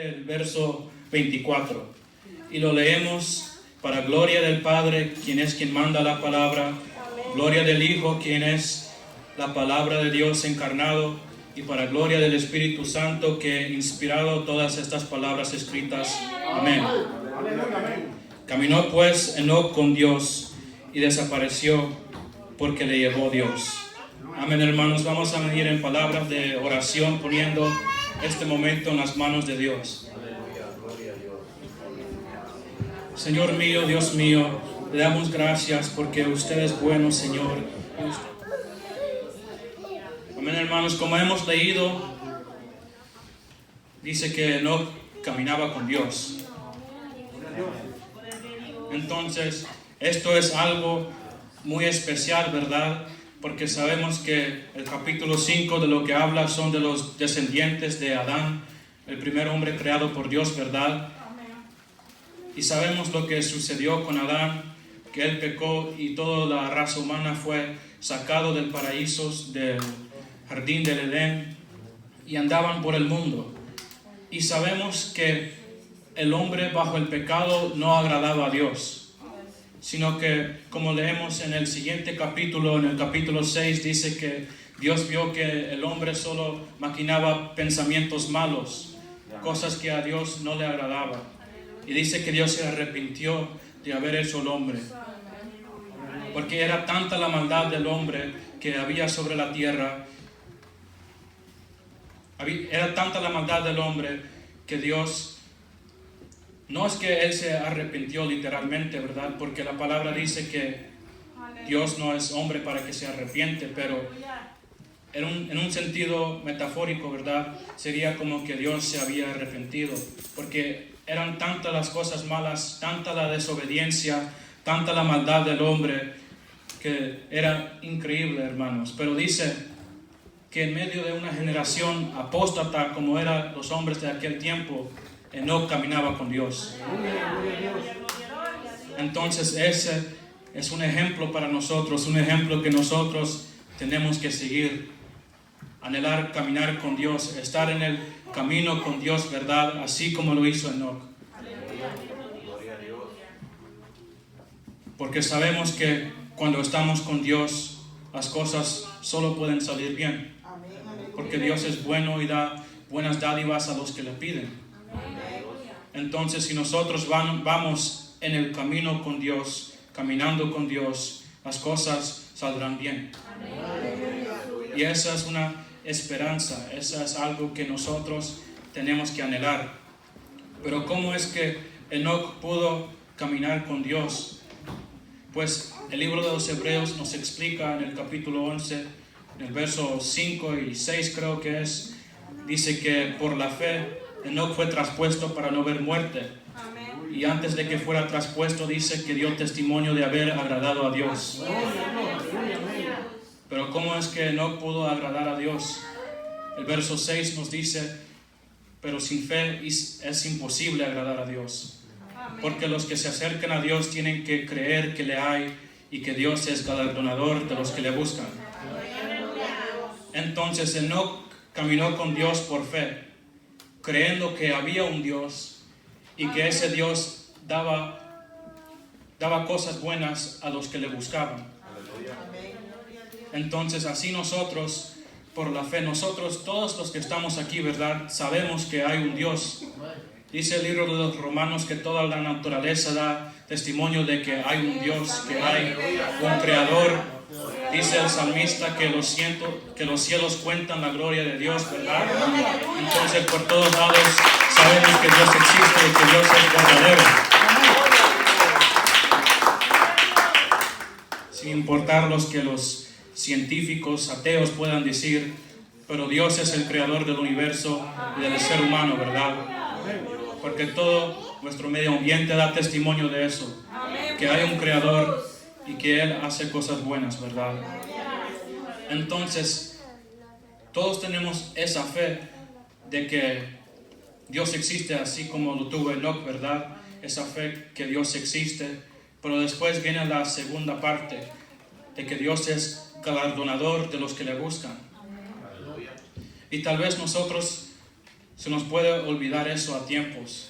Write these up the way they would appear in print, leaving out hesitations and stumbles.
el verso 24 y lo leemos para gloria del Padre, quien es quien manda la palabra, gloria del Hijo, quien es la palabra de Dios encarnado, y para gloria del Espíritu Santo que inspirado todas estas palabras escritas. Amén. Caminó pues Enoc con Dios y desapareció porque le llevó Dios. Amén, hermanos. Vamos a venir en palabras de oración poniendo este momento en las manos de Dios. Señor mío, Dios mío, le damos gracias porque usted es bueno, Señor. Amén, hermanos. Como hemos leído, dice que Enoc caminaba con Dios. Entonces, esto es algo muy especial, ¿verdad? Porque sabemos que el capítulo 5 de lo que habla son de los descendientes de Adán, el primer hombre creado por Dios, ¿verdad? Y sabemos lo que sucedió con Adán, que él pecó y toda la raza humana fue sacado del paraíso, del jardín del Edén, y andaban por el mundo. Y sabemos que el hombre bajo el pecado no agradaba a Dios, sino que, como leemos en el siguiente capítulo, en el capítulo 6, dice que Dios vio que el hombre solo maquinaba pensamientos malos, cosas que a Dios no le agradaban. Y dice que Dios se arrepintió de haber hecho el hombre, porque era tanta la maldad del hombre que había sobre la tierra. Era tanta la maldad del hombre que Dios, no es que Él se arrepintió literalmente, ¿verdad? Porque la palabra dice que Dios no es hombre para que se arrepiente, pero en un sentido metafórico, ¿verdad? Sería como que Dios se había arrepentido, porque eran tantas las cosas malas, tanta la desobediencia, tanta la maldad del hombre, que era increíble, hermanos. Pero dice que en medio de una generación apóstata como eran los hombres de aquel tiempo, Enoc caminaba con Dios. Entonces ese es un ejemplo para nosotros, un ejemplo que nosotros tenemos que seguir. Anhelar caminar con Dios, estar en el camino con Dios, ¿verdad? Así como lo hizo Enoc. Porque sabemos que cuando estamos con Dios, las cosas solo pueden salir bien. Porque Dios es bueno y da buenas dádivas a los que le piden. Entonces, si nosotros vamos en el camino con Dios, caminando con Dios, las cosas saldrán bien. Y esa es una esperanza, esa es algo que nosotros tenemos que anhelar. Pero ¿cómo es que Enoc pudo caminar con Dios? Pues el libro de los Hebreos nos explica en el capítulo 11, en el verso 5 y 6 creo que es, dice que por la fe Enoc fue traspuesto para no ver muerte. Y antes de que fuera traspuesto dice que dio testimonio de haber agradado a Dios. Pero ¿cómo es que Enoc pudo agradar a Dios? El verso 6 nos dice, pero sin fe es imposible agradar a Dios. Porque los que se acercan a Dios tienen que creer que le hay y que Dios es galardonador de los que le buscan. Entonces Enoc caminó con Dios por fe, creyendo que había un Dios y que ese Dios daba cosas buenas a los que le buscaban. Entonces así nosotros, por la fe, nosotros todos los que estamos aquí, ¿verdad? Sabemos que hay un Dios. Dice el libro de los Romanos que toda la naturaleza da testimonio de que hay un Dios, que hay un creador. Dice el salmista que los cielos cuentan la gloria de Dios, ¿verdad? Entonces por todos lados sabemos que Dios existe y que Dios es verdadero. Sin importar los que los científicos ateos puedan decir, pero Dios es el creador del universo y del ser humano, ¿verdad? Porque todo nuestro medio ambiente da testimonio de eso, que hay un creador y que Él hace cosas buenas, ¿verdad? Entonces, todos tenemos esa fe de que Dios existe así como lo tuvo Enoc, ¿verdad? Esa fe que Dios existe, pero después viene la segunda parte, de que Dios es galardonador de los que le buscan. Y tal vez nosotros Se nos puede olvidar eso a tiempos.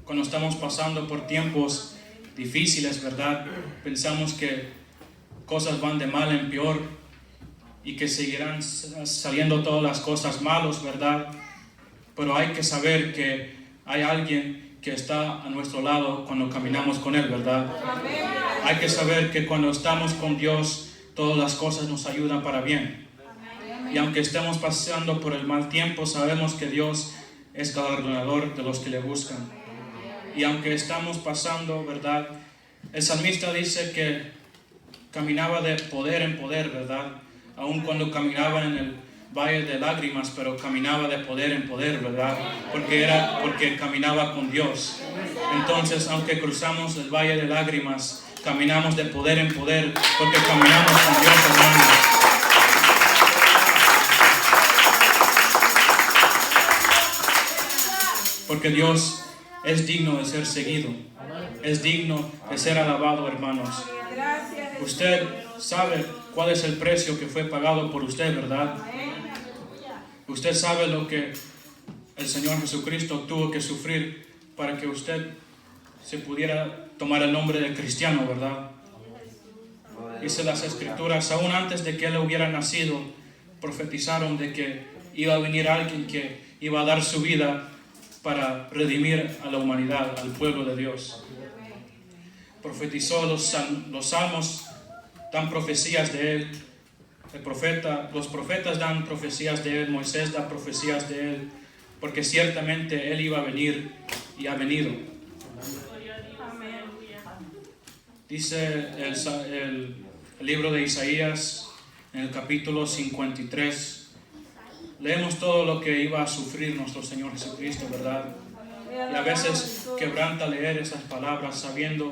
Cuando estamos pasando por tiempos difíciles, ¿verdad? Pensamos que cosas van de mal en peor y que seguirán saliendo todas las cosas malas, ¿verdad? Pero hay que saber que hay alguien que está a nuestro lado cuando caminamos con Él, ¿verdad? Hay que saber que cuando estamos con Dios, todas las cosas nos ayudan para bien. Y aunque estemos pasando por el mal tiempo, sabemos que Dios es galardonador de los que le buscan. Y aunque estamos pasando, ¿verdad? El salmista dice que caminaba de poder en poder, ¿verdad? Aun cuando caminaba en el valle de lágrimas, pero caminaba de poder en poder, ¿verdad? Porque caminaba con Dios. Entonces, aunque cruzamos el valle de lágrimas, caminamos de poder en poder, porque caminamos con Dios, hermanos. Porque Dios es digno de ser seguido, es digno de ser alabado, hermanos. Usted sabe cuál es el precio que fue pagado por usted, ¿verdad? Usted sabe lo que el Señor Jesucristo tuvo que sufrir para que usted se pudiera tomar el nombre de cristiano, ¿verdad? Dice las Escrituras, aún antes de que Él hubiera nacido, profetizaron de que iba a venir alguien que iba a dar su vida para redimir a la humanidad, al pueblo de Dios. Profetizó los salmos, dan profecías de Él. Los profetas dan profecías de Él, Moisés da profecías de Él, porque ciertamente Él iba a venir y ha venido. Dice el libro de Isaías, en el capítulo 53, leemos todo lo que iba a sufrir nuestro Señor Jesucristo, ¿verdad? Y a veces quebranta leer esas palabras sabiendo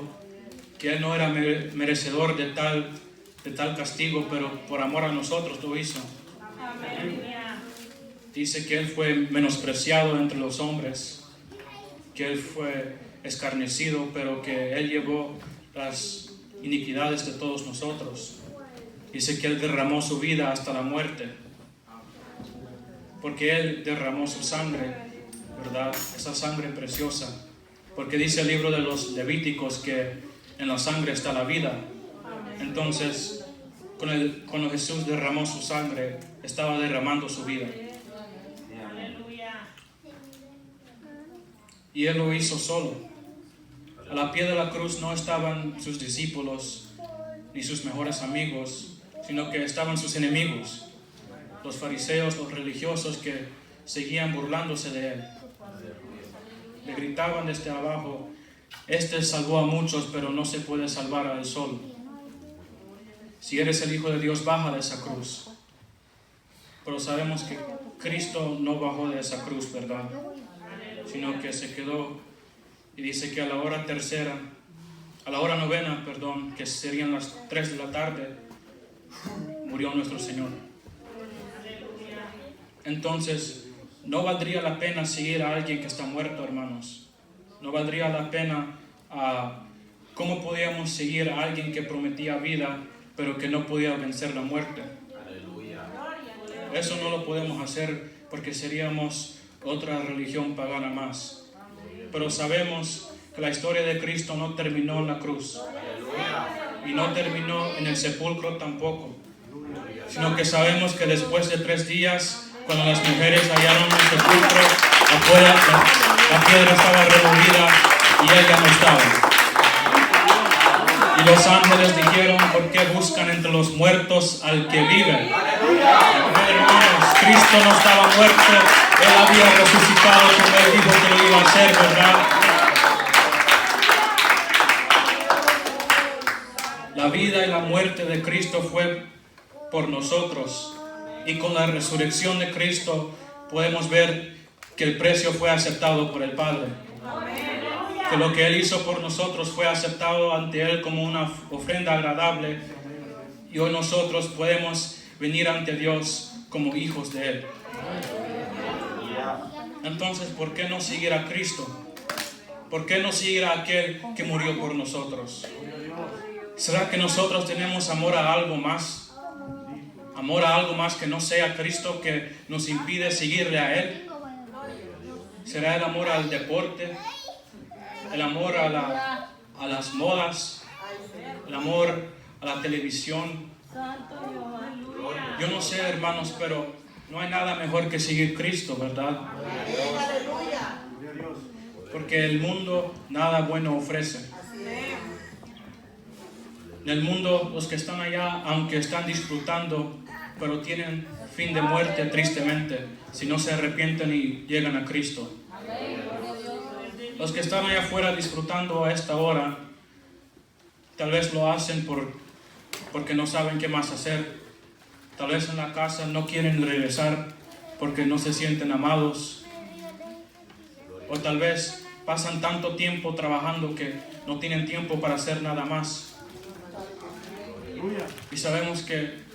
que Él no era merecedor de tal castigo, pero por amor a nosotros lo hizo. Dice que Él fue menospreciado entre los hombres, que Él fue escarnecido, pero que Él llevó las iniquidades de todos nosotros. Dice que Él derramó su vida hasta la muerte, porque Él derramó su sangre, ¿verdad? Esa sangre preciosa. Porque dice el libro de los Levíticos que en la sangre está la vida. Entonces, cuando Jesús derramó su sangre, estaba derramando su vida. Y Él lo hizo solo. A la pie de la cruz no estaban sus discípulos ni sus mejores amigos, sino que estaban sus enemigos, los fariseos, los religiosos que seguían burlándose de Él. Le gritaban desde abajo, este salvó a muchos, pero no se puede salvar a Él solo. Si eres el Hijo de Dios, baja de esa cruz. Pero sabemos que Cristo no bajó de esa cruz, ¿verdad? Sino que se quedó, y dice que a la hora novena, que serían las 3 de la tarde, murió nuestro Señor. Entonces, no valdría la pena seguir a alguien que está muerto, hermanos. No valdría la pena, ¿cómo podíamos seguir a alguien que prometía vida, pero que no podía vencer la muerte? Eso no lo podemos hacer porque seríamos otra religión pagana más. Pero sabemos que la historia de Cristo no terminó en la cruz. Y no terminó en el sepulcro tampoco. Sino que sabemos que después de 3 días, cuando las mujeres hallaron el sepulcro, afuera la piedra estaba removida y Él ya no estaba. Y los ángeles dijeron, ¿por qué buscan entre los muertos al que vive? Hermanos, Cristo no estaba muerto, Él había resucitado como Él dijo que lo iba a hacer, ¿verdad? La vida y la muerte de Cristo fue por nosotros. Y con la resurrección de Cristo podemos ver que el precio fue aceptado por el Padre. Que lo que Él hizo por nosotros fue aceptado ante Él como una ofrenda agradable. Y hoy nosotros podemos venir ante Dios como hijos de Él. Entonces, ¿por qué no seguir a Cristo? ¿Por qué no seguir a aquel que murió por nosotros? ¿Será que nosotros tenemos amor a algo más? Amor a algo más que no sea Cristo, que nos impide seguirle a Él. ¿Será el amor al deporte? ¿El amor a las modas? ¿El amor a la televisión? Yo no sé, hermanos, pero no hay nada mejor que seguir Cristo, ¿verdad? Porque el mundo nada bueno ofrece. En el mundo, los que están allá, aunque están disfrutando, pero tienen fin de muerte tristemente, si no se arrepienten y llegan a Cristo. Los que están allá afuera disfrutando a esta hora, tal vez lo hacen porque no saben qué más hacer. Tal vez en la casa no quieren regresar porque no se sienten amados. O tal vez pasan tanto tiempo trabajando que no tienen tiempo para hacer nada más. Y sabemos que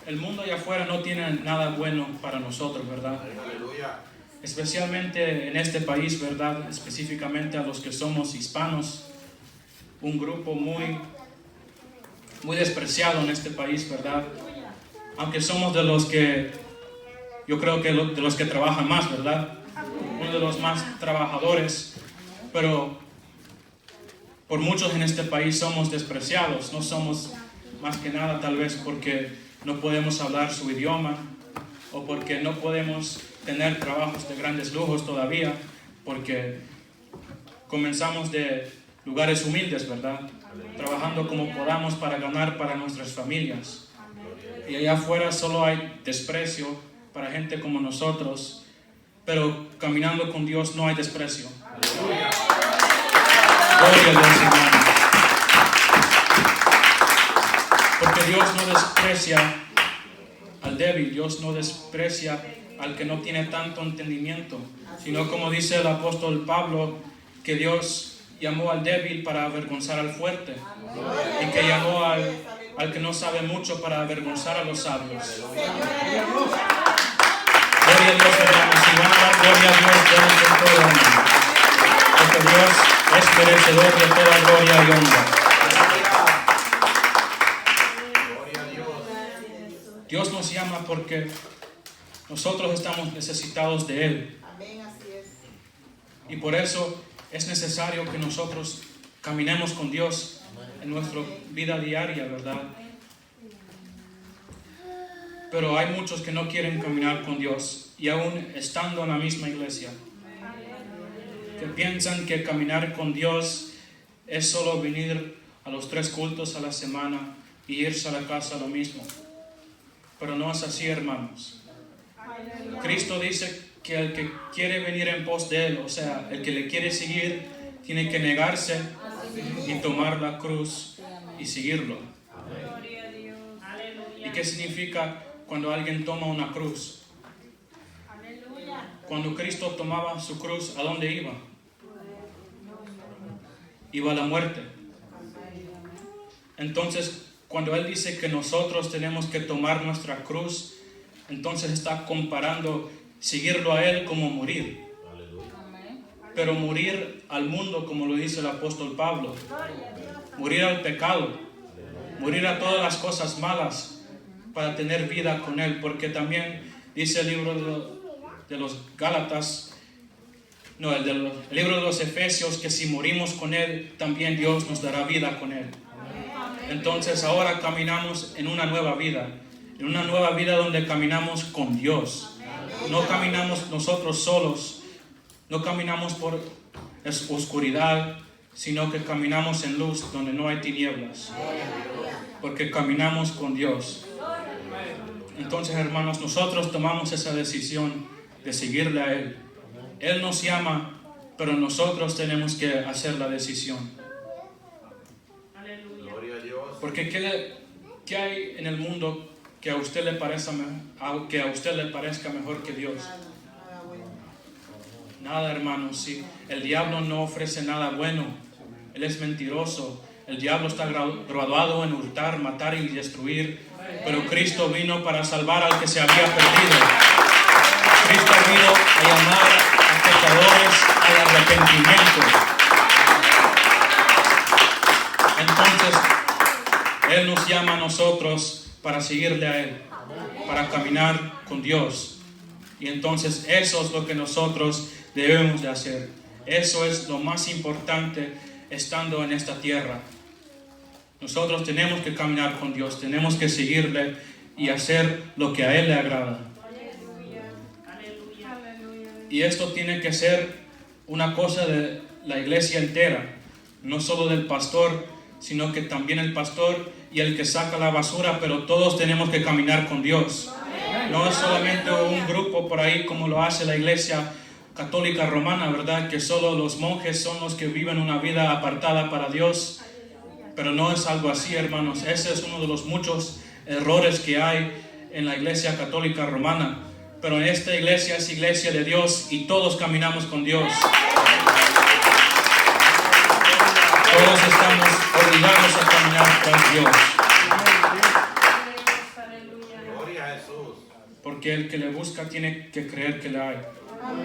el mundo allá afuera no tiene nada bueno para nosotros, ¿verdad? Especialmente en este país, ¿verdad? Específicamente a los que somos hispanos, un grupo muy despreciado en este país, ¿verdad? Aunque somos de los que, yo creo que de los que trabajan más, ¿verdad? Uno de los más trabajadores, pero por muchos en este país somos despreciados. No somos más que nada tal vez porque no podemos hablar su idioma o porque no podemos tener trabajos de grandes lujos todavía, porque comenzamos de lugares humildes, ¿verdad? Trabajando como podamos para ganar para nuestras familias. Y allá afuera solo hay desprecio para gente como nosotros, pero caminando con Dios no hay desprecio. Gloria a Dios, hermano. Porque Dios no desprecia al débil, Dios no desprecia al que no tiene tanto entendimiento, sino como dice el apóstol Pablo, que Dios llamó al débil para avergonzar al fuerte, y que llamó al que no sabe mucho para avergonzar a los sabios. Gloria a Dios, hermanos, y van a dar gloria a Dios, denle con todo honor, porque Dios es merecedor de toda gloria y honra. Dios nos llama porque nosotros estamos necesitados de Él. Y por eso es necesario que nosotros caminemos con Dios en nuestra vida diaria, ¿verdad? Pero hay muchos que no quieren caminar con Dios, y aún estando en la misma iglesia, que piensan que caminar con Dios es solo venir a los 3 cultos a la semana y irse a la casa lo mismo. Pero no es así, hermanos. Cristo dice que el que quiere venir en pos de Él, o sea, el que le quiere seguir, tiene que negarse y tomar la cruz y seguirlo. ¿Y qué significa cuando alguien toma una cruz? Cuando Cristo tomaba su cruz, ¿a dónde iba? Iba a la muerte. Entonces, cuando Él dice que nosotros tenemos que tomar nuestra cruz, entonces está comparando seguirlo a Él como morir. Pero morir al mundo, como lo dice el apóstol Pablo. Morir al pecado. Morir a todas las cosas malas para tener vida con Él. Porque también dice el libro de los Gálatas, el libro de los Efesios, que si morimos con Él, también Dios nos dará vida con Él. Entonces ahora caminamos en una nueva vida donde caminamos con Dios. No caminamos nosotros solos, no caminamos por oscuridad, sino que caminamos en luz donde no hay tinieblas, porque caminamos con Dios. Entonces, hermanos, nosotros tomamos esa decisión de seguirle a Él. Él nos llama, pero nosotros tenemos que hacer la decisión. Porque ¿qué hay en el mundo que a usted le parezca mejor que Dios? Nada, hermanos. Sí, el diablo no ofrece nada bueno. Él es mentiroso. El diablo está graduado en hurtar, matar y destruir. Pero Cristo vino para salvar al que se había perdido. Cristo vino a llamar a pecadores al arrepentimiento. Entonces, Él nos llama a nosotros para seguirle a Él, para caminar con Dios. Y entonces eso es lo que nosotros debemos de hacer. Eso es lo más importante estando en esta tierra. Nosotros tenemos que caminar con Dios, tenemos que seguirle y hacer lo que a Él le agrada. Y esto tiene que ser una cosa de la iglesia entera, no solo del pastor, sino que también el pastor y el que saca la basura, pero todos tenemos que caminar con Dios. No es solamente un grupo por ahí como lo hace la iglesia católica romana, ¿verdad? Que solo los monjes son los que viven una vida apartada para Dios. Pero no es algo así, hermanos. Ese es uno de los muchos errores que hay en la iglesia católica romana. Pero en esta iglesia es iglesia de Dios y todos caminamos con Dios. Todos estamos obligados a caminar tras Dios. Porque el que le busca tiene que creer que le hay.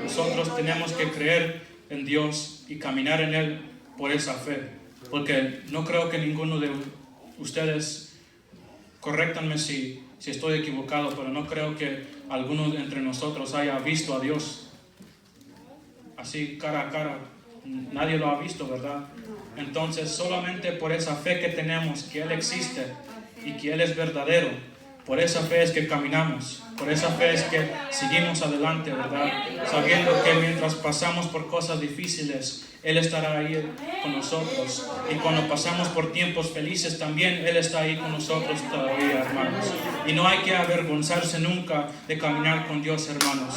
Nosotros tenemos que creer en Dios y caminar en Él por esa fe. Porque no creo que ninguno de ustedes, corréctanme si estoy equivocado, pero no creo que alguno entre nosotros haya visto a Dios así cara a cara. Nadie lo ha visto, ¿verdad? Entonces solamente por esa fe que tenemos, que Él existe y que Él es verdadero, por esa fe es que caminamos, por esa fe es que seguimos adelante, ¿verdad? Sabiendo que mientras pasamos por cosas difíciles, Él estará ahí con nosotros. Y cuando pasamos por tiempos felices también, Él está ahí con nosotros todavía, hermanos. Y no hay que avergonzarse nunca de caminar con Dios, hermanos.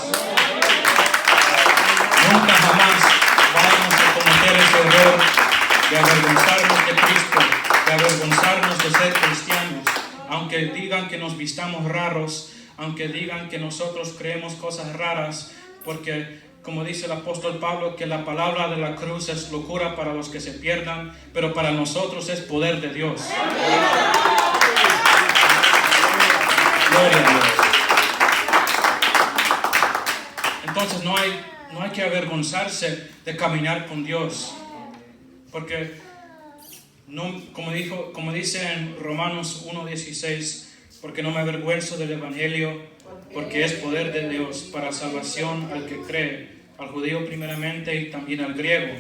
Nunca jamás vayamos a cometer ese error de avergonzarnos de Cristo, de avergonzarnos de ser cristianos. Aunque digan que nos vistamos raros, aunque digan que nosotros creemos cosas raras, porque como dice el apóstol Pablo, que la palabra de la cruz es locura para los que se pierdan, pero para nosotros es poder de Dios. Gloria a Dios. Entonces no hay que avergonzarse de caminar con Dios, porque no, como dice en Romanos 1:16, porque no me avergüenzo del Evangelio, porque es poder de Dios para salvación al que cree, al judío primeramente y también al griego.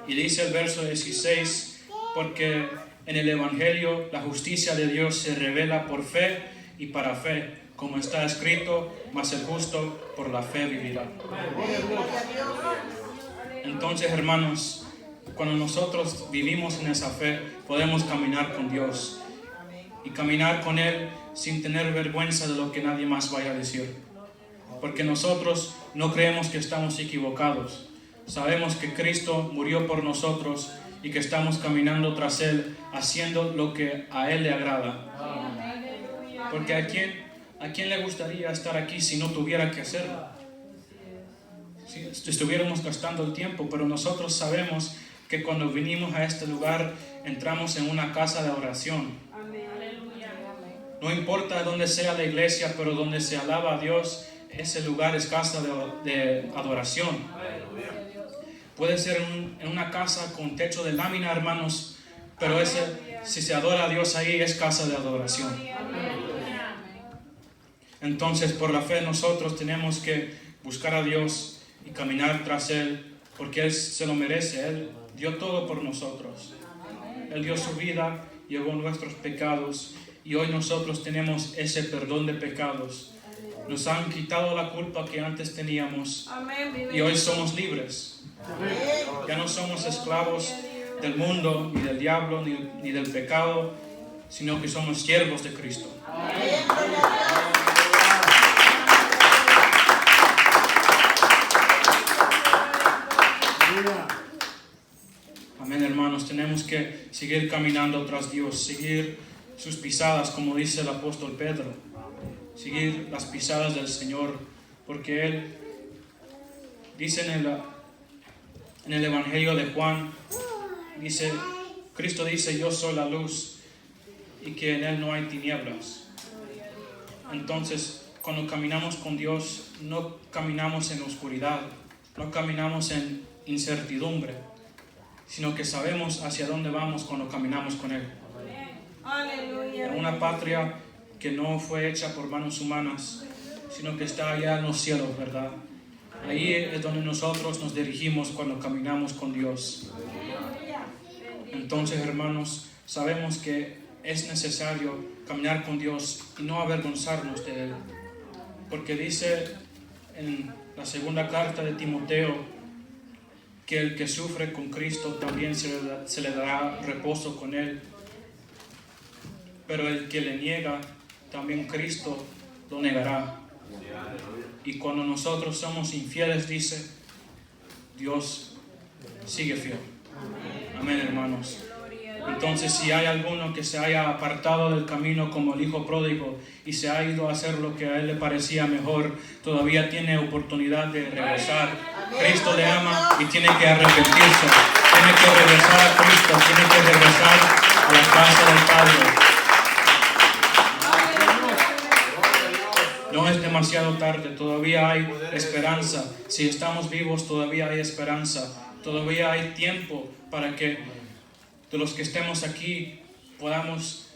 Y dice el verso 16, porque en el Evangelio la justicia de Dios se revela por fe y para fe, como está escrito, mas el justo por la fe vivirá. Entonces, hermanos, cuando nosotros vivimos en esa fe, podemos caminar con Dios y caminar con Él sin tener vergüenza de lo que nadie más vaya a decir. Porque nosotros no creemos que estamos equivocados. Sabemos que Cristo murió por nosotros y que estamos caminando tras Él, haciendo lo que a Él le agrada. Porque ¿a quién le gustaría estar aquí si no tuviera que hacerlo? Si estuviéramos gastando el tiempo, pero nosotros sabemos que cuando vinimos a este lugar, entramos en una casa de oración. No importa dónde sea la iglesia, pero donde se alaba a Dios, ese lugar es casa de adoración. Puede ser en una casa con techo de lámina, hermanos, pero si se adora a Dios ahí, es casa de adoración. Entonces, por la fe nosotros tenemos que buscar a Dios y caminar tras Él, porque Él se lo merece. Él dio todo por nosotros. Él dio su vida, llevó nuestros pecados, y hoy nosotros tenemos ese perdón de pecados. Nos han quitado la culpa que antes teníamos y hoy somos libres. Ya no somos esclavos del mundo, ni del diablo, ni del pecado, sino que somos siervos de Cristo. Amén, hermanos. Tenemos que seguir caminando tras Dios, seguir sus pisadas, como dice el apóstol Pedro. Seguir las pisadas del Señor, porque Él dice en el Evangelio de Juan, Cristo dice, yo soy la luz y que en Él no hay tinieblas. Entonces, cuando caminamos con Dios, no caminamos en oscuridad, no caminamos en incertidumbre, sino que sabemos hacia dónde vamos cuando caminamos con Él. En una patria que no fue hecha por manos humanas, sino que está allá en los cielos, ¿verdad? Ahí es donde nosotros nos dirigimos cuando caminamos con Dios. Entonces, hermanos, sabemos que es necesario caminar con Dios y no avergonzarnos de Él. Porque dice en la segunda carta de Timoteo que el que sufre con Cristo también se le dará reposo con Él. Pero el que le niega, también Cristo lo negará. Y cuando nosotros somos infieles, dice, Dios sigue fiel. Amén, hermanos. Entonces, si hay alguno que se haya apartado del camino como el hijo pródigo y se ha ido a hacer lo que a él le parecía mejor, todavía tiene oportunidad de regresar. Cristo le ama y tiene que arrepentirse. Tiene que regresar a Cristo, tiene que regresar a la casa del Padre. No es demasiado tarde, todavía hay esperanza. Si estamos vivos, todavía hay esperanza. Todavía hay tiempo para que de los que estemos aquí podamos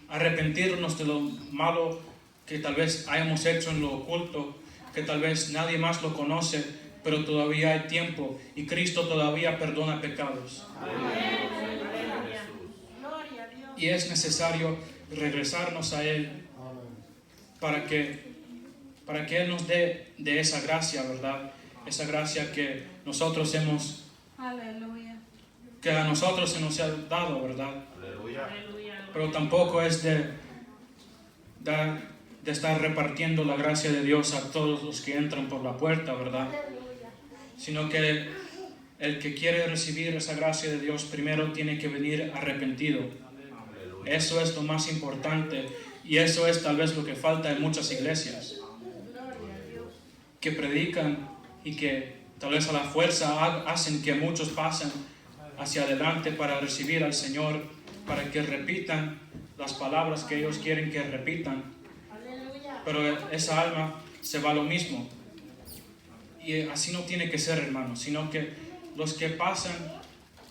arrepentirnos de lo malo que tal vez hayamos hecho en lo oculto, que tal vez nadie más lo conoce, pero todavía hay tiempo y Cristo todavía perdona pecados. Y es necesario regresarnos a Él para que Él nos dé de esa gracia, ¿verdad? Esa gracia que nosotros hemos, que a nosotros se nos ha dado, ¿verdad? Pero tampoco es de estar repartiendo la gracia de Dios a todos los que entran por la puerta, ¿verdad? Sino que el que quiere recibir esa gracia de Dios primero tiene que venir arrepentido. Eso es lo más importante y eso es tal vez lo que falta en muchas iglesias, que predican y que tal vez a la fuerza hacen que muchos pasen hacia adelante para recibir al Señor, para que repitan las palabras que ellos quieren que repitan. Pero esa alma se va a lo mismo. Y así no tiene que ser, hermanos, sino que los que pasan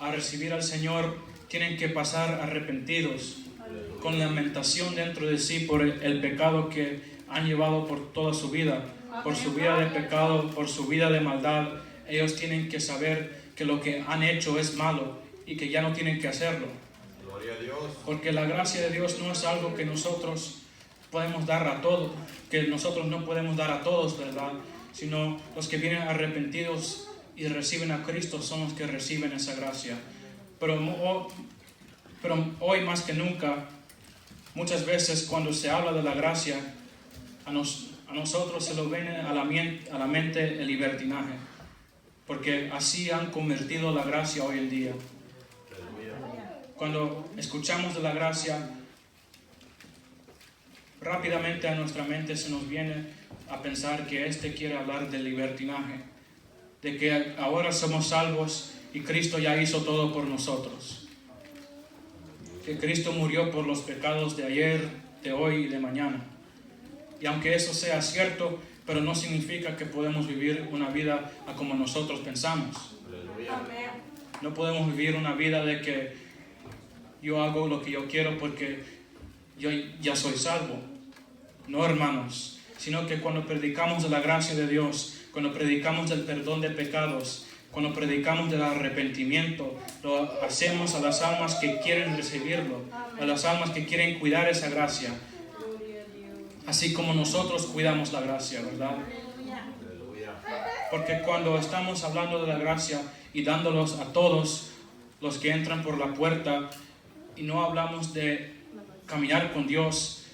a recibir al Señor tienen que pasar arrepentidos, con lamentación dentro de sí por el pecado que han llevado por toda su vida, por su vida de pecado, por su vida de maldad. Ellos tienen que saber que lo que han hecho es malo y que ya no tienen que hacerlo. Gloria a Dios. Porque la gracia de Dios no es algo que nosotros podemos dar a todos, que nosotros no podemos dar a todos, ¿verdad? Sino los que vienen arrepentidos y reciben a Cristo son los que reciben esa gracia. Pero hoy más que nunca, muchas veces cuando se habla de la gracia, a nosotros se nos viene a la mente el libertinaje, porque así han convertido la gracia hoy en día. Cuando escuchamos de la gracia, rápidamente a nuestra mente se nos viene a pensar que quiere hablar del libertinaje, de que ahora somos salvos y Cristo ya hizo todo por nosotros, que Cristo murió por los pecados de ayer, de hoy y de mañana. Y aunque eso sea cierto, pero no significa que podemos vivir una vida a como nosotros pensamos. No podemos vivir una vida de que yo hago lo que yo quiero porque yo ya soy salvo. No, hermanos, sino que cuando predicamos de la gracia de Dios, cuando predicamos del perdón de pecados, cuando predicamos del arrepentimiento, lo hacemos a las almas que quieren recibirlo, a las almas que quieren cuidar esa gracia, así como nosotros cuidamos la gracia, ¿verdad? Porque cuando estamos hablando de la gracia y dándolos a todos los que entran por la puerta y no hablamos de caminar con Dios,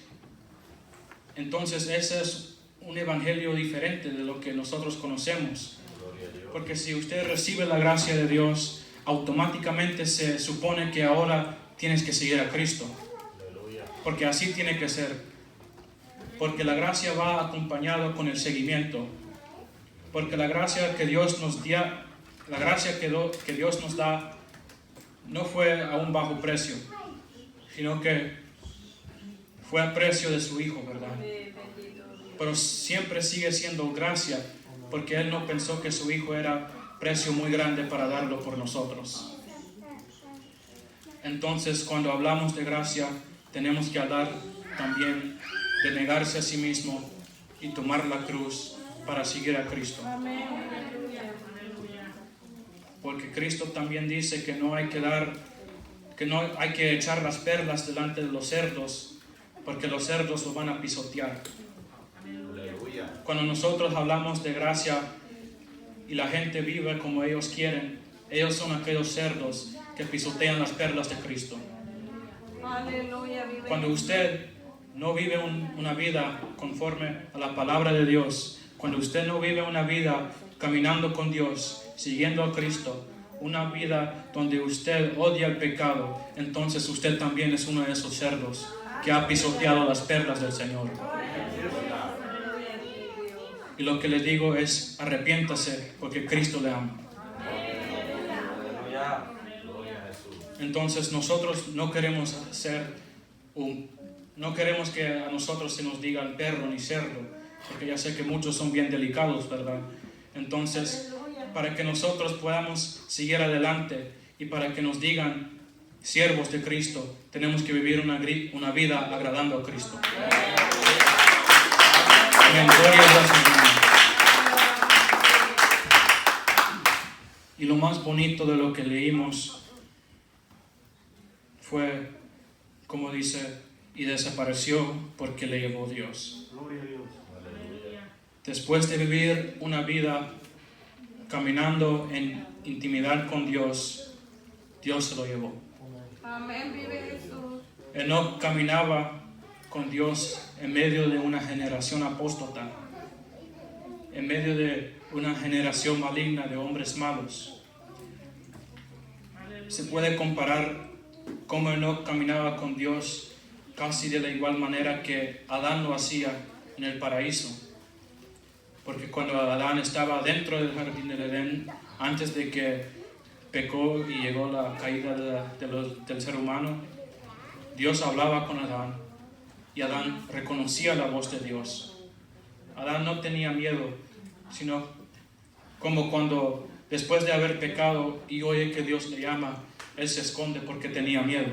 entonces ese es un evangelio diferente de lo que nosotros conocemos. Porque si usted recibe la gracia de Dios, automáticamente se supone que ahora tienes que seguir a Cristo. Porque así tiene que ser. Porque la gracia va acompañado con el seguimiento. Porque la gracia que Dios nos da, la gracia que Dios nos da, no fue a un bajo precio, sino que fue a precio de su Hijo, ¿verdad? Pero siempre sigue siendo gracia, porque Él no pensó que su Hijo era precio muy grande para darlo por nosotros. Entonces, cuando hablamos de gracia, tenemos que hablar también de negarse a sí mismo y tomar la cruz para seguir a Cristo. Porque Cristo también dice que no hay que echar las perlas delante de los cerdos, porque los cerdos lo van a pisotear. Cuando nosotros hablamos de gracia y la gente vive como ellos quieren, ellos son aquellos cerdos que pisotean las perlas de Cristo. Cuando usted no vive una vida conforme a la palabra de Dios, cuando usted no vive una vida caminando con Dios, siguiendo a Cristo, una vida donde usted odia el pecado, entonces usted también es uno de esos cerdos que ha pisoteado las perlas del Señor. Y lo que le digo es, arrepiéntase porque Cristo le ama. Entonces nosotros no queremos no queremos que a nosotros se nos diga el perro ni cerdo, porque ya sé que muchos son bien delicados, ¿verdad? Entonces, para que nosotros podamos seguir adelante y para que nos digan siervos de Cristo, tenemos que vivir una vida agradando a Cristo. Amén. Gloria a Dios, hermano. Y lo más bonito de lo que leímos fue, como dice, y desapareció porque le llevó Dios. Después de vivir una vida caminando en intimidad con Dios, Dios se lo llevó. Amén, vive Jesús. Enoc caminaba con Dios en medio de una generación apóstata, en medio de una generación maligna de hombres malos. Se puede comparar cómo Enoc caminaba con Dios casi de la igual manera que Adán lo hacía en el paraíso. Porque cuando Adán estaba dentro del jardín del Edén, antes de que pecó y llegó la caída del ser humano, Dios hablaba con Adán y Adán reconocía la voz de Dios. Adán no tenía miedo, sino como cuando después de haber pecado y oye que Dios le llama, él se esconde porque tenía miedo.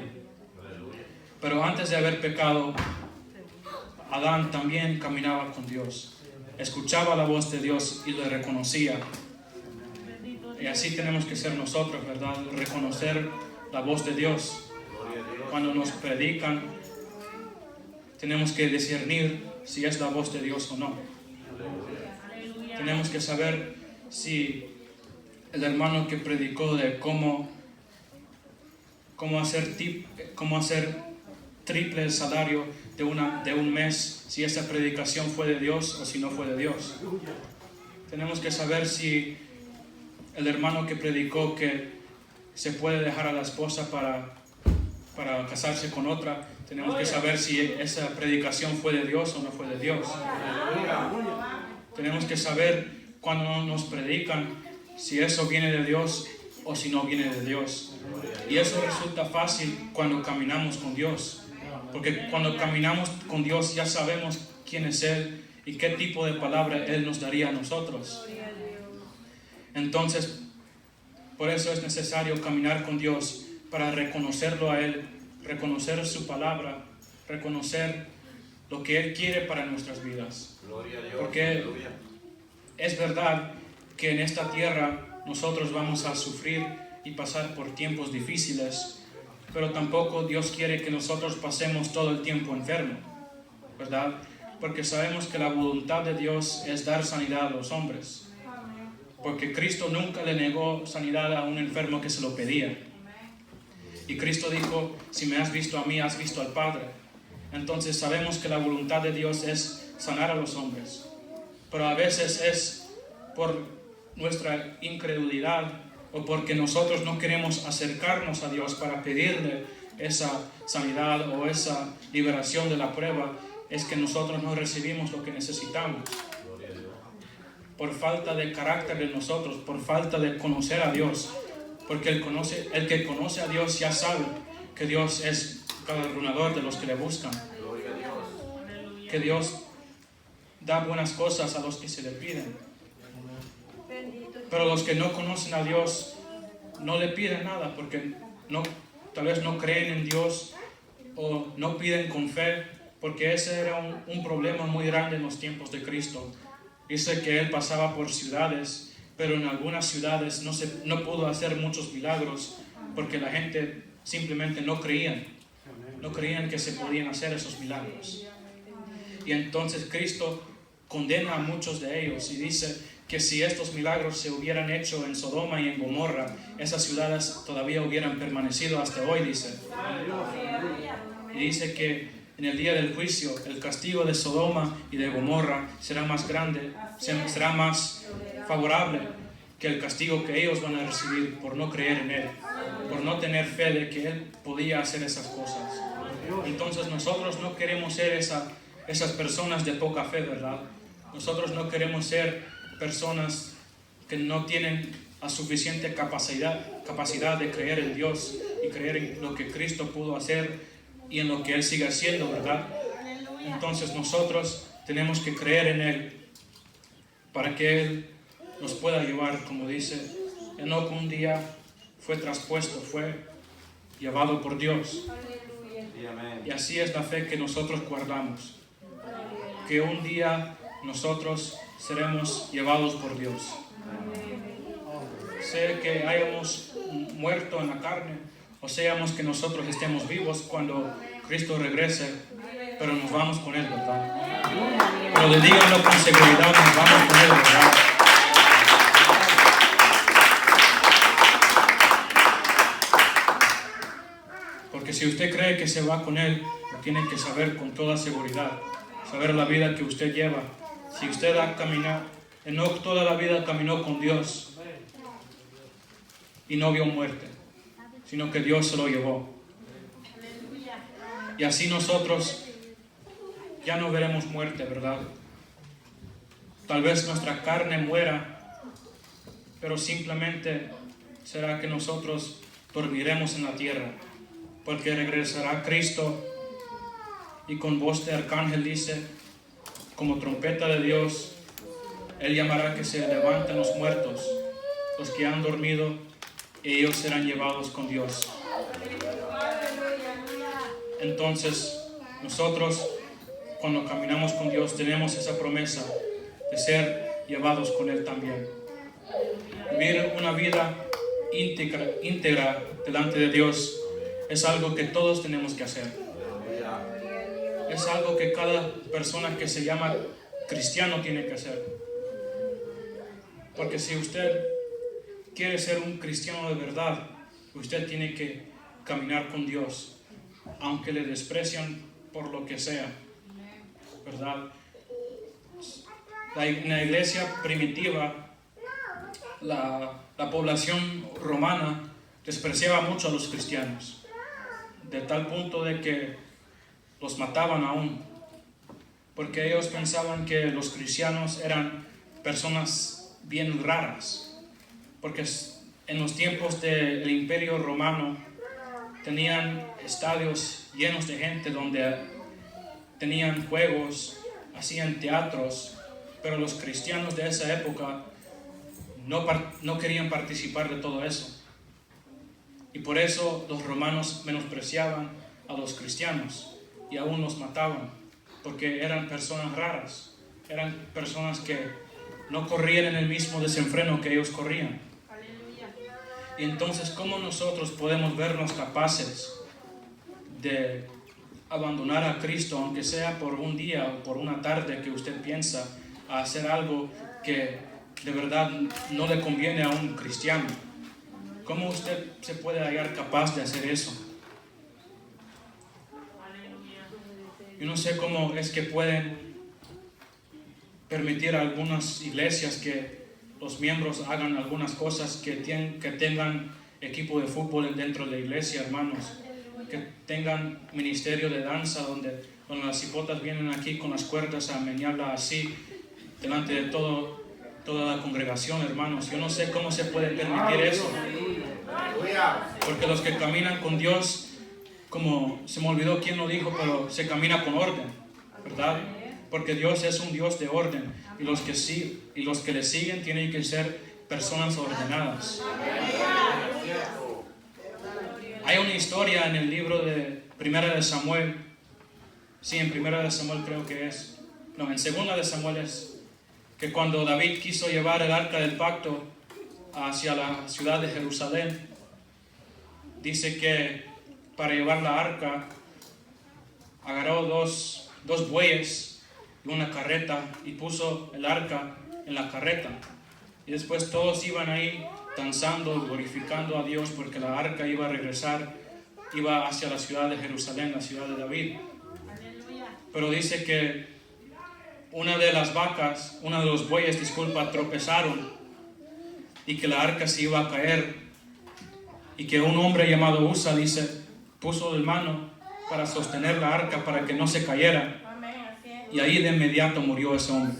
Pero antes de haber pecado, Adán también caminaba con Dios, escuchaba la voz de Dios y le reconocía. Y así tenemos que ser nosotros, ¿verdad? Reconocer la voz de Dios. Cuando nos predican, tenemos que discernir si es la voz de Dios o no. Tenemos que saber si el hermano que predicó de cómo hacer triple el salario de un mes, si esa predicación fue de Dios o si no fue de Dios. Tenemos que saber si el hermano que predicó que se puede dejar a la esposa para casarse con otra, tenemos que saber si esa predicación fue de Dios o no fue de Dios. Tenemos que saber cuando nos predican si eso viene de Dios o si no viene de Dios. Y eso resulta fácil cuando caminamos con Dios. Porque cuando caminamos con Dios ya sabemos quién es Él y qué tipo de palabra Él nos daría a nosotros. Entonces, por eso es necesario caminar con Dios para reconocerlo a Él, reconocer su palabra, reconocer lo que Él quiere para nuestras vidas. Porque es verdad que en esta tierra nosotros vamos a sufrir y pasar por tiempos difíciles, pero tampoco Dios quiere que nosotros pasemos todo el tiempo enfermo, ¿verdad? Porque sabemos que la voluntad de Dios es dar sanidad a los hombres. Porque Cristo nunca le negó sanidad a un enfermo que se lo pedía. Y Cristo dijo, si me has visto a mí, has visto al Padre. Entonces sabemos que la voluntad de Dios es sanar a los hombres. Pero a veces es por nuestra incredulidad o porque nosotros no queremos acercarnos a Dios para pedirle esa sanidad o esa liberación de la prueba, es que nosotros no recibimos lo que necesitamos. Por falta de carácter de nosotros, por falta de conocer a Dios. Porque el que conoce a Dios ya sabe que Dios es galardonador de los que le buscan. Que Dios da buenas cosas a los que se le piden. Pero los que no conocen a Dios no le piden nada porque tal vez no creen en Dios o no piden con fe porque ese era un problema muy grande en los tiempos de Cristo. Dice que Él pasaba por ciudades, pero en algunas ciudades no pudo hacer muchos milagros porque la gente simplemente no creían que se podían hacer esos milagros. Y entonces Cristo condena a muchos de ellos y dice que si estos milagros se hubieran hecho en Sodoma y en Gomorra, esas ciudades todavía hubieran permanecido hasta hoy, dice. Y dice que en el día del juicio, el castigo de Sodoma y de Gomorra será más grande, será más favorable que el castigo que ellos van a recibir por no creer en Él, por no tener fe de que Él podía hacer esas cosas. Entonces nosotros no queremos ser esas personas de poca fe, ¿verdad? Nosotros no queremos ser personas que no tienen la suficiente capacidad de creer en Dios y creer en lo que Cristo pudo hacer y en lo que Él sigue haciendo, ¿verdad? Entonces nosotros tenemos que creer en Él para que Él nos pueda llevar, como dice Enoc, un día fue traspuesto, fue llevado por Dios. Y así es la fe que nosotros guardamos, que un día nosotros seremos llevados por Dios. Sea que hayamos muerto en la carne o seamos que nosotros estemos vivos cuando Cristo regrese, pero nos vamos con Él, ¿verdad? Pero díganlo con seguridad, nos vamos con Él, ¿verdad? Porque si usted cree que se va con Él, lo tiene que saber con toda seguridad, saber la vida que usted lleva. Si usted ha caminado, Enoc toda la vida caminó con Dios y no vio muerte, sino que Dios se lo llevó. Y así nosotros ya no veremos muerte, ¿verdad? Tal vez nuestra carne muera, pero simplemente será que nosotros dormiremos en la tierra, porque regresará Cristo y con voz de arcángel dice, como trompeta de Dios, Él llamará que se levanten los muertos, los que han dormido, y ellos serán llevados con Dios. Entonces, nosotros, cuando caminamos con Dios, tenemos esa promesa de ser llevados con Él también. Vivir una vida íntegra delante de Dios es algo que todos tenemos que hacer. Es algo que cada persona que se llama cristiano tiene que hacer. Porque si usted quiere ser un cristiano de verdad, usted tiene que caminar con Dios, aunque le desprecian por lo que sea, ¿verdad? En la iglesia primitiva, la población romana despreciaba mucho a los cristianos, de tal punto de que los mataban aún, porque ellos pensaban que los cristianos eran personas bien raras, porque en los tiempos del Imperio Romano tenían estadios llenos de gente donde tenían juegos, hacían teatros, pero los cristianos de esa época no querían participar de todo eso. Y por eso los romanos menospreciaban a los cristianos y aún los mataban, porque eran personas raras, eran personas que no corrían en el mismo desenfreno que ellos corrían. Y entonces, ¿cómo nosotros podemos vernos capaces de abandonar a Cristo, aunque sea por un día o por una tarde que usted piensa a hacer algo que de verdad no le conviene a un cristiano? ¿Cómo usted se puede hallar capaz de hacer eso? Yo no sé cómo es que pueden permitir a algunas iglesias que los miembros hagan algunas cosas, que tengan equipo de fútbol dentro de la iglesia, hermanos, que tengan ministerio de danza donde las hipotas vienen aquí con las cuerdas a menearla así delante de toda la congregación, hermanos. Yo no sé cómo se puede permitir eso, porque los que caminan con Dios, como se me olvidó quién lo dijo, pero se camina con orden, ¿verdad? Porque Dios es un Dios de orden, y los que le siguen tienen que ser personas ordenadas. Hay una historia en el libro de Primera de Samuel Sí, en primera de Samuel creo que es. No, en segunda de Samuel es que cuando David quiso llevar el arca del pacto hacia la ciudad de Jerusalén, dice que para llevar la arca agarró dos bueyes y una carreta y puso el arca en la carreta. Y después todos iban ahí danzando, glorificando a Dios porque la arca iba a regresar, iba hacia la ciudad de Jerusalén, la ciudad de David. Pero dice que una de los bueyes, tropezaron y que la arca se iba a caer y que un hombre llamado Usa, dice, puso el mano para sostener la arca para que no se cayera. Y ahí de inmediato murió ese hombre.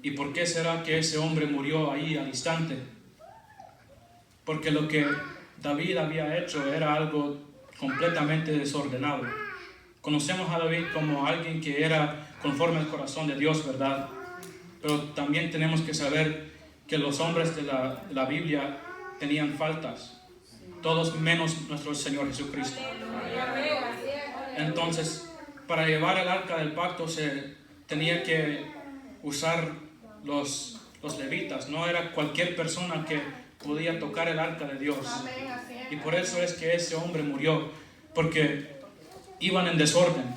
¿Y por qué será que ese hombre murió ahí al instante? Porque lo que David había hecho era algo completamente desordenado. Conocemos a David como alguien que era conforme al corazón de Dios, ¿verdad? Pero también tenemos que saber que los hombres de la Biblia tenían faltas, todos menos nuestro Señor Jesucristo. Entonces, para llevar el arca del pacto se tenía que usar los levitas, no era cualquier persona que podía tocar el arca de Dios. Y por eso es que ese hombre murió, porque iban en desorden,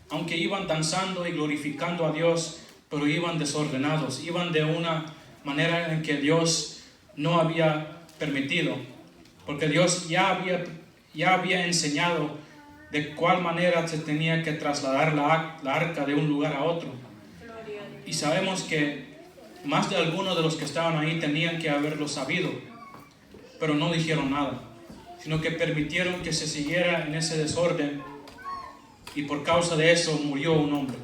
aunque iban danzando y glorificando a Dios, pero iban desordenados, iban de una manera en que Dios no había permitido, porque Dios ya había enseñado de cuál manera se tenía que trasladar la arca de un lugar a otro. Y sabemos que más de algunos de los que estaban ahí tenían que haberlo sabido, pero no dijeron nada, sino que permitieron que se siguiera en ese desorden, y por causa de eso murió un hombre.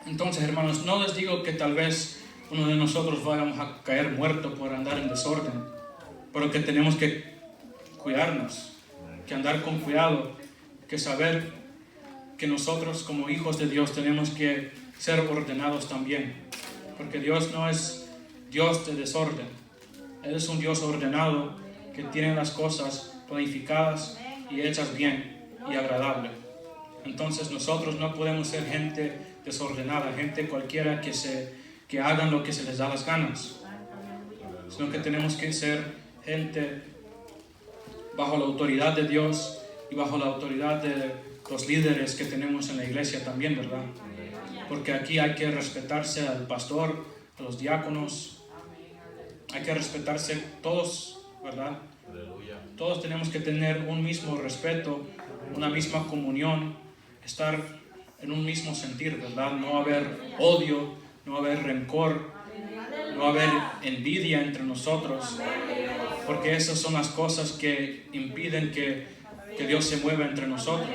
Entonces, hermanos, no les digo que tal vez uno de nosotros vayamos a caer muerto por andar en desorden, pero que tenemos que cuidarnos, que andar con cuidado, que saber que nosotros como hijos de Dios tenemos que ser ordenados también, porque Dios no es Dios de desorden. Él es un Dios ordenado que tiene las cosas planificadas y hechas bien y agradable. Entonces nosotros no podemos ser gente desordenada, gente cualquiera que hagan lo que se les da las ganas, sino que tenemos que ser gente bajo la autoridad de Dios y bajo la autoridad de los líderes que tenemos en la iglesia también, ¿verdad? Porque aquí hay que respetarse al pastor, a los diáconos, hay que respetarse todos, ¿verdad? Todos tenemos que tener un mismo respeto, una misma comunión, estar en un mismo sentir, ¿verdad? No haber odio, no haber rencor, no haber envidia entre nosotros, porque esas son las cosas que impiden que Dios se mueva entre nosotros.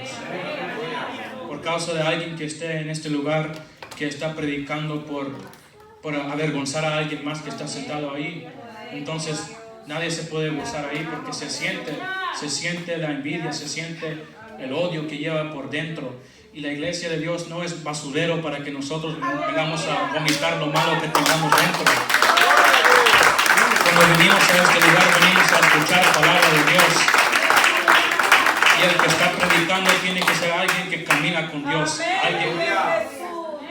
Por causa de alguien que esté en este lugar, que está predicando por avergonzar a alguien más que está sentado ahí, entonces nadie se puede gozar ahí, porque se siente la envidia, se siente el odio que lleva por dentro. Y la iglesia de Dios no es basurero para que nosotros vengamos a vomitar lo malo que tengamos dentro. Cuando venimos a este lugar, venimos a escuchar palabra de Dios. Y el que está predicando tiene que ser alguien que camina con Dios,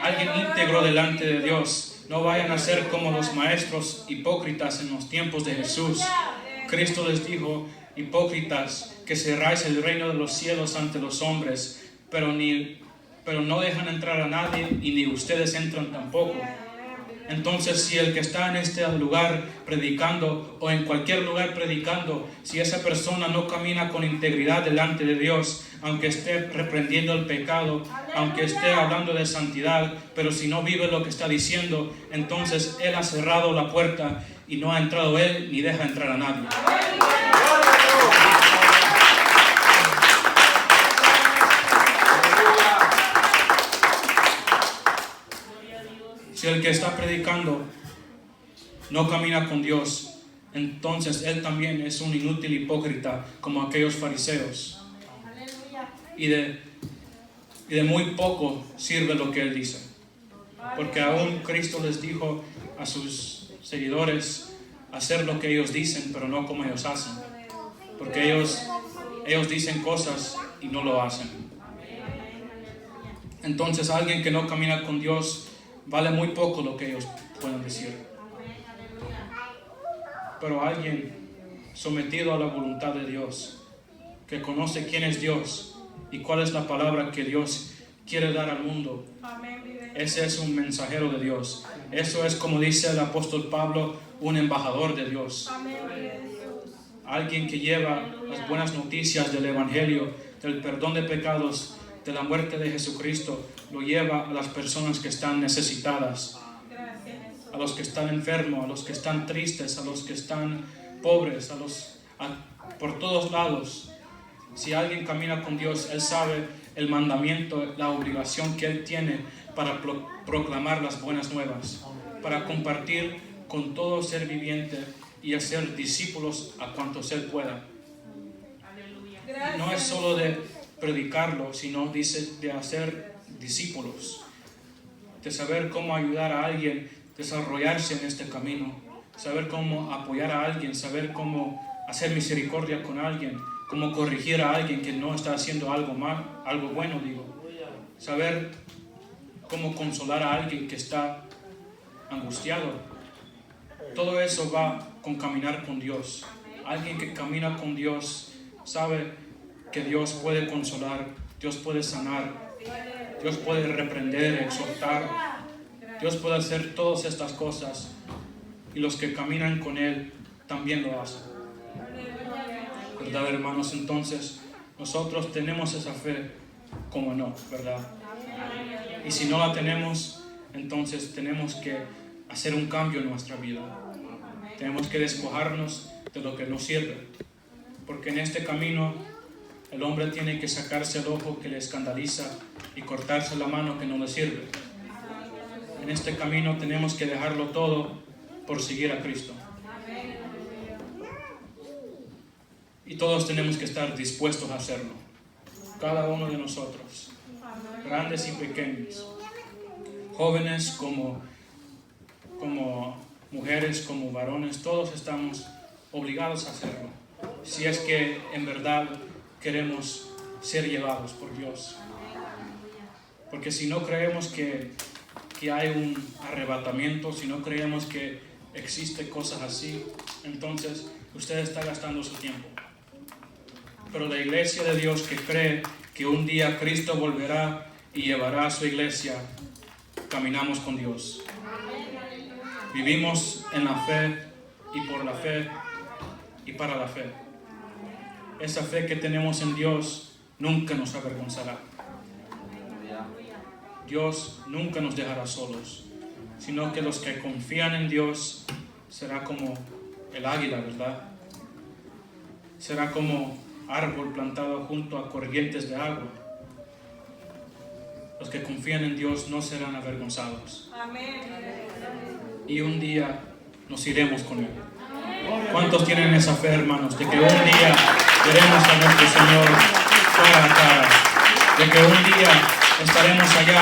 alguien íntegro delante de Dios. No vayan a ser como los maestros hipócritas en los tiempos de Jesús. Cristo les dijo: hipócritas, que cerráis el reino de los cielos ante los hombres, pero no dejan entrar a nadie, y ni ustedes entran tampoco. Entonces, si el que está en este lugar predicando, o en cualquier lugar predicando, si esa persona no camina con integridad delante de Dios, aunque esté reprendiendo el pecado, aunque esté hablando de santidad, pero si no vive lo que está diciendo, entonces él ha cerrado la puerta y no ha entrado él ni deja entrar a nadie. Si el que está predicando no camina con Dios, entonces él también es un inútil hipócrita como aquellos fariseos. Y de muy poco sirve lo que él dice. Porque aún Cristo les dijo a sus seguidores hacer lo que ellos dicen, pero no como ellos hacen. Porque ellos ellos dicen cosas y no lo hacen. Entonces alguien que no camina con Dios vale muy poco lo que ellos pueden decir. Pero alguien sometido a la voluntad de Dios, que conoce quién es Dios y cuál es la palabra que Dios quiere dar al mundo, ese es un mensajero de Dios. Eso es, como dice el apóstol Pablo, un embajador de Dios. Alguien que lleva las buenas noticias del Evangelio, del perdón de pecados, de la muerte de Jesucristo, lo lleva a las personas que están necesitadas, a los que están enfermos, a los que están tristes, a los que están pobres, por todos lados. Si alguien camina con Dios, él sabe el mandamiento, la obligación que él tiene para proclamar las buenas nuevas, para compartir con todo ser viviente y hacer discípulos a cuantos él pueda. No es solo de predicarlo, sino dice de hacer discípulos, de saber cómo ayudar a alguien a desarrollarse en este camino, saber cómo apoyar a alguien, saber cómo hacer misericordia con alguien, cómo corregir a alguien que no está haciendo algo mal, algo bueno, saber cómo consolar a alguien que está angustiado. Todo eso va con caminar con Dios. Alguien que camina con Dios sabe que Dios puede consolar, Dios puede sanar, Dios puede reprender, exhortar, Dios puede hacer todas estas cosas, y los que caminan con Él también lo hacen. ¿Verdad, hermanos? Entonces, nosotros tenemos esa fe, como no, ¿verdad? Y si no la tenemos, entonces tenemos que hacer un cambio en nuestra vida. Tenemos que despojarnos de lo que nos sirve, porque en este camino el hombre tiene que sacarse el ojo que le escandaliza y cortarse la mano que no le sirve. En este camino tenemos que dejarlo todo por seguir a Cristo. Y todos tenemos que estar dispuestos a hacerlo. Cada uno de nosotros, grandes y pequeños, jóvenes como mujeres, como varones, todos estamos obligados a hacerlo. Si es que en verdad queremos ser llevados por Dios. Porque si no creemos que hay un arrebatamiento, si no creemos que existe cosas así, entonces usted está gastando su tiempo. Pero la iglesia de Dios que cree que un día Cristo volverá y llevará a su iglesia, caminamos con Dios. Vivimos en la fe y por la fe y para la fe. Esa fe que tenemos en Dios nunca nos avergonzará. Dios nunca nos dejará solos, sino que los que confían en Dios será como el águila, ¿verdad? Será como árbol plantado junto a corrientes de agua. Los que confían en Dios no serán avergonzados. Y un día nos iremos con Él. ¿Cuántos tienen esa fe, hermanos? De que un día veremos a nuestro Señor cara a cara. De que un día estaremos allá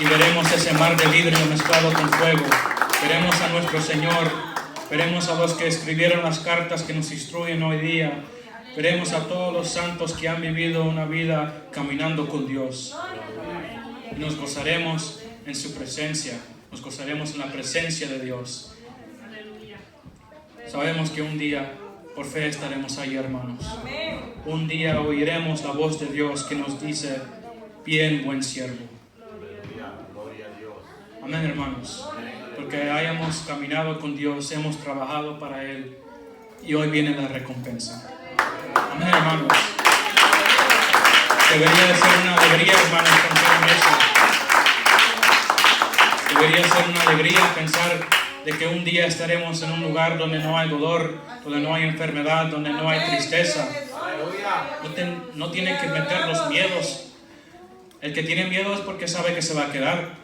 y veremos ese mar de vidrio mezclado con fuego. Veremos a nuestro Señor. Veremos a los que escribieron las cartas que nos instruyen hoy día. Veremos a todos los santos que han vivido una vida caminando con Dios. Y nos gozaremos en su presencia. Nos gozaremos en la presencia de Dios. Sabemos que un día, por fe, estaremos ahí, hermanos. Un día oiremos la voz de Dios que nos dice: bien, buen siervo. Amén, hermanos. Porque hayamos caminado con Dios, hemos trabajado para Él, y hoy viene la recompensa. Amén, hermanos. Debería de ser una alegría, hermanos, pensar en eso. Debería ser una alegría pensar de que un día estaremos en un lugar donde no hay dolor, donde no hay enfermedad, donde no hay tristeza. No tiene que meter los miedos. El que tiene miedo es porque sabe que se va a quedar.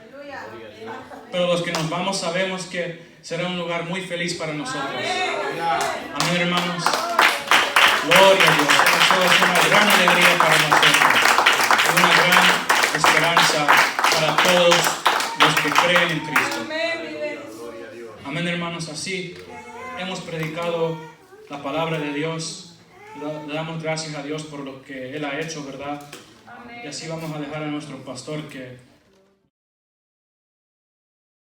Pero los que nos vamos sabemos que será un lugar muy feliz para nosotros. Amén, hermanos. Gloria a Dios. Eso es una gran alegría para nosotros. Es una gran esperanza para todos los que creen en Cristo. Amén, hermanos. Así hemos predicado la palabra de Dios. Le damos gracias a Dios por lo que Él ha hecho, ¿verdad? Y Amén. así vamos a dejar a nuestro pastor que